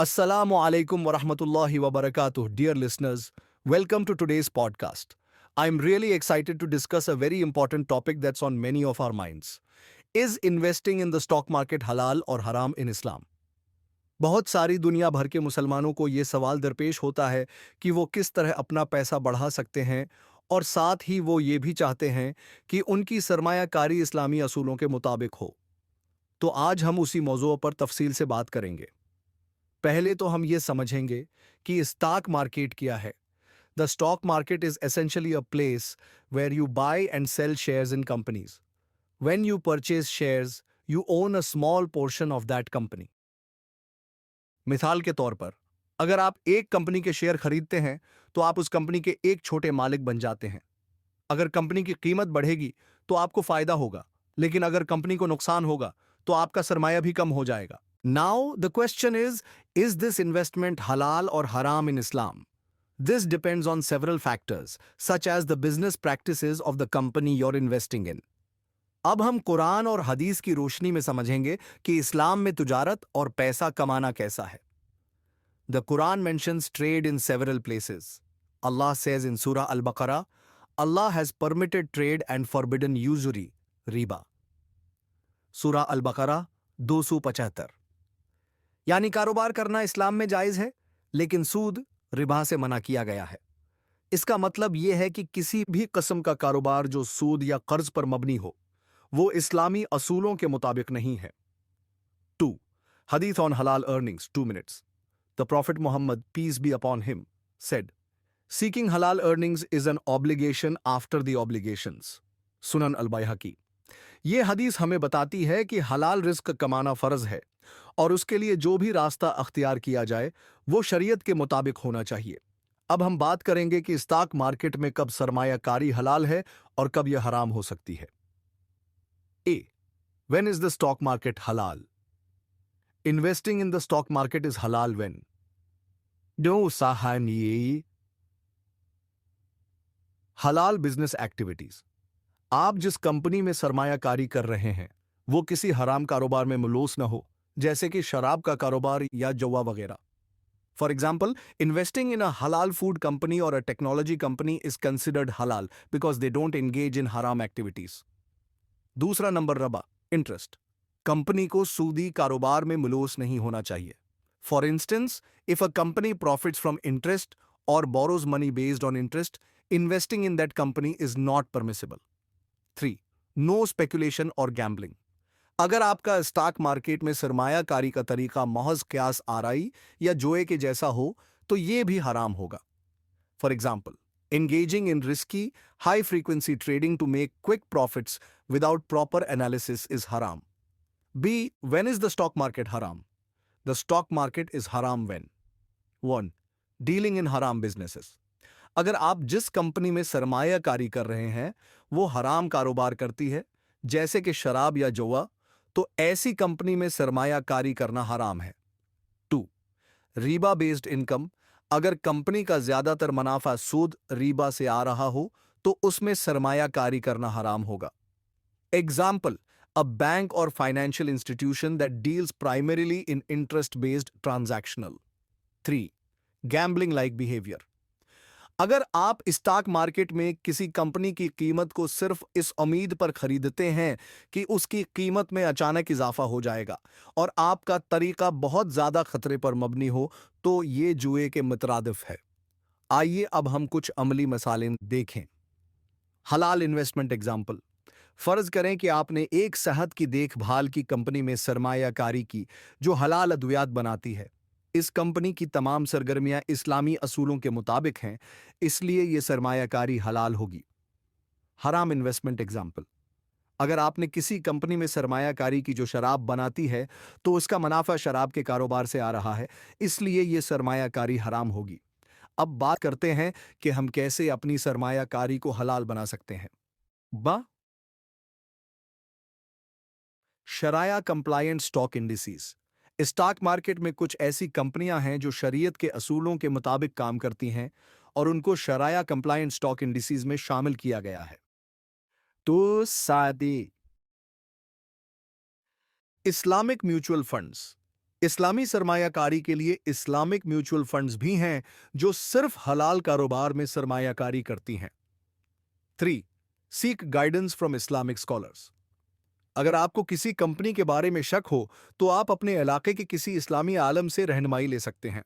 Assalamu alaikum wa rahmatullahi wa barakatuh, dear listeners. Welcome to today's podcast. I'm really excited to discuss a very important topic that's on many of our minds. Is investing in the stock market halal or haram in Islam? बहुत सारी दुनिया भर के मुसलमानों को ये सवाल दरपेश होता है कि वो किस तरह अपना पैसा बढ़ा सकते हैं और साथ ही वो ये भी चाहते हैं कि उनकी सरमायाकारी इस्लामी असूलों के मुताबिक हो। तो आज हम उसी मौजू पर तफसील से बात करेंगे। पहले तो हम ये समझेंगे कि स्टॉक मार्केट क्या है। The stock market is essentially a place where you buy and sell shares in companies. When you purchase shares, you own a small portion of that company. मिसाल के तौर पर, अगर आप एक कंपनी के शेयर खरीदते हैं तो आप उस कंपनी के एक छोटे मालिक बन जाते हैं। अगर कंपनी की कीमत बढ़ेगी तो आपको फायदा होगा, लेकिन अगर कंपनी को नुकसान होगा तो आपका सरमाया भी कम हो जाएगा। Now, the question is this investment halal or haram in Islam? This depends on several factors, such as the business practices of the company you're investing in. अब हम कुरान और हदीस की रोशनी में समझेंगे कि इस्लाम में तुजारत और पैसा कमाना कैसा है। The Quran mentions trade in several places. Allah says in Surah Al-Baqarah, Allah has permitted trade and forbidden usury, riba. Surah Al-Baqarah 275। यानी कारोबार करना इस्लाम में जायज है, लेकिन सूद रिबा से मना किया गया है। इसका मतलब यह है कि किसी भी किस्म का कारोबार जो सूद या कर्ज पर मबनी हो, वो इस्लामी असूलों के मुताबिक नहीं है। 2. Hadith on halal earnings, 2 minutes. The Prophet Muhammad, peace be upon him, said, Seeking halal earnings is an obligation after the obligations. सुनन अल-बैहकी। ये हदीस हमें बताती है कि हलाल रिस्क कमाना फर्ज है और उसके लिए जो भी रास्ता अख्तियार किया जाए वो शरीयत के मुताबिक होना चाहिए। अब हम बात करेंगे कि स्टॉक मार्केट में कब सरमायाकारी हलाल है और कब यह हराम हो सकती है। ए. When is the stock market halal? Investing in the stock market is halal when no sahani halal business activities. आप जिस कंपनी में सरमायाकारी कर रहे हैं वो किसी हराम कारोबार में मुलूस न हो, जैसे कि शराब का कारोबार या जुआ वगैरह। For example, investing in a हलाल फूड कंपनी और a technology company is considered हलाल because they don't engage in हराम एक्टिविटीज। दूसरा नंबर रबा, इंटरेस्ट। कंपनी को सूदी कारोबार में मुलूस नहीं होना चाहिए। For instance, if a company profits from interest और borrows money based on interest, investing in that company is not permissible. 3. No speculation और गैम्बलिंग। अगर आपका स्टॉक मार्केट में सरमायाकारी का तरीका महज क्यास आराई या जुए के जैसा हो तो ये भी हराम होगा। For example, engaging in risky, high frequency trading to make quick profits without proper analysis is haram. B. When is the stock market haram? The stock market is haram when 1. Dealing in haram businesses. अगर आप जिस company में सरमायाकारी कर रहे हैं वो हराम कारोबार करती है, जैसे कि शराब या जुआ, तो ऐसी कंपनी में सरमायाकारी करना हराम है। 2. Reeba based income. अगर कंपनी का ज्यादातर मुनाफा सूद रीबा से आ रहा हो तो उसमें सरमायाकारी करना हराम होगा। एग्जाम्पल, अ बैंक और financial institution that deals primarily in interest based transactional. 3. Gambling like behaviour. अगर आप स्टॉक मार्केट में किसी कंपनी की कीमत को सिर्फ इस उम्मीद पर खरीदते हैं कि उसकी कीमत में अचानक इजाफा हो जाएगा और आपका तरीका बहुत ज्यादा खतरे पर मबनी हो, तो ये जुए के मुतरादिफ है। आइए अब हम कुछ अमली मसालें देखें। हलाल इन्वेस्टमेंट एग्जाम्पल। फर्ज करें कि आपने एक सेहत की देखभाल की कंपनी में सरमायाकारी की जो हलाल अद्वियात बनाती है। इस कंपनी की तमाम सरगर्मियां इस्लामी असूलों के मुताबिक हैं, इसलिए यह सरमायाकारी हलाल होगी। हराम इन्वेस्टमेंट एग्जाम्पल। अगर आपने किसी कंपनी में सरमायाकारी की जो शराब बनाती है तो उसका मुनाफा शराब के कारोबार से आ रहा है, इसलिए यह सरमायाकारी हराम होगी। अब बात करते हैं कि हम कैसे अपनी सरमायाकारी को हलाल बना सकते हैं। बा शराया compliant stock indices. Stock market में कुछ ऐसी कंपनियां हैं जो शरीयत के असूलों के मुताबिक काम करती हैं और उनको शराया कंप्लायंट स्टॉक इंडिसेस में शामिल किया गया है। तो सादी इस्लामिक म्यूचुअल फंड्स। इस्लामी सरमायाकारी के लिए इस्लामिक म्यूचुअल फंड्स भी हैं जो सिर्फ हलाल कारोबार में सरमायाकारी करती हैं। 3. Seek guidance from Islamic scholars. अगर आपको किसी कंपनी के बारे में शक हो तो आप अपने इलाके के किसी इस्लामी आलम से रहनुमाई ले सकते हैं।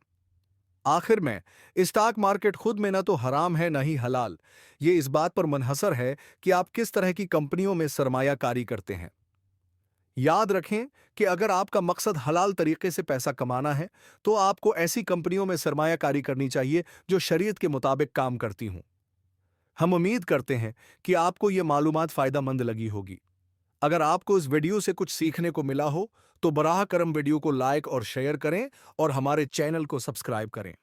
आखिर में, स्टॉक मार्केट खुद में न तो हराम है न ही हलाल। ये इस बात पर मुनहसर है कि आप किस तरह की कंपनियों में सरमायाकारी करते हैं। याद रखें कि अगर आपका मकसद हलाल तरीके से पैसा कमाना है तो आपको ऐसी कंपनियों में सरमायाकारी करनी चाहिए जो शरीयत के मुताबिक काम करती हों। हम उम्मीद करते हैं कि आपको ये मालूमात फ़ायदेमंद लगी होगी। अगर आपको इस वीडियो से कुछ सीखने को मिला हो तो बराह करम वीडियो को लाइक और शेयर करें और हमारे चैनल को सब्सक्राइब करें।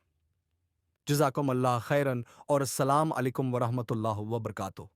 जज़ाकुम अल्लाह खैरन और अस्सलाम अलैकुम वरहमतुल्लाह वबरकातुहू।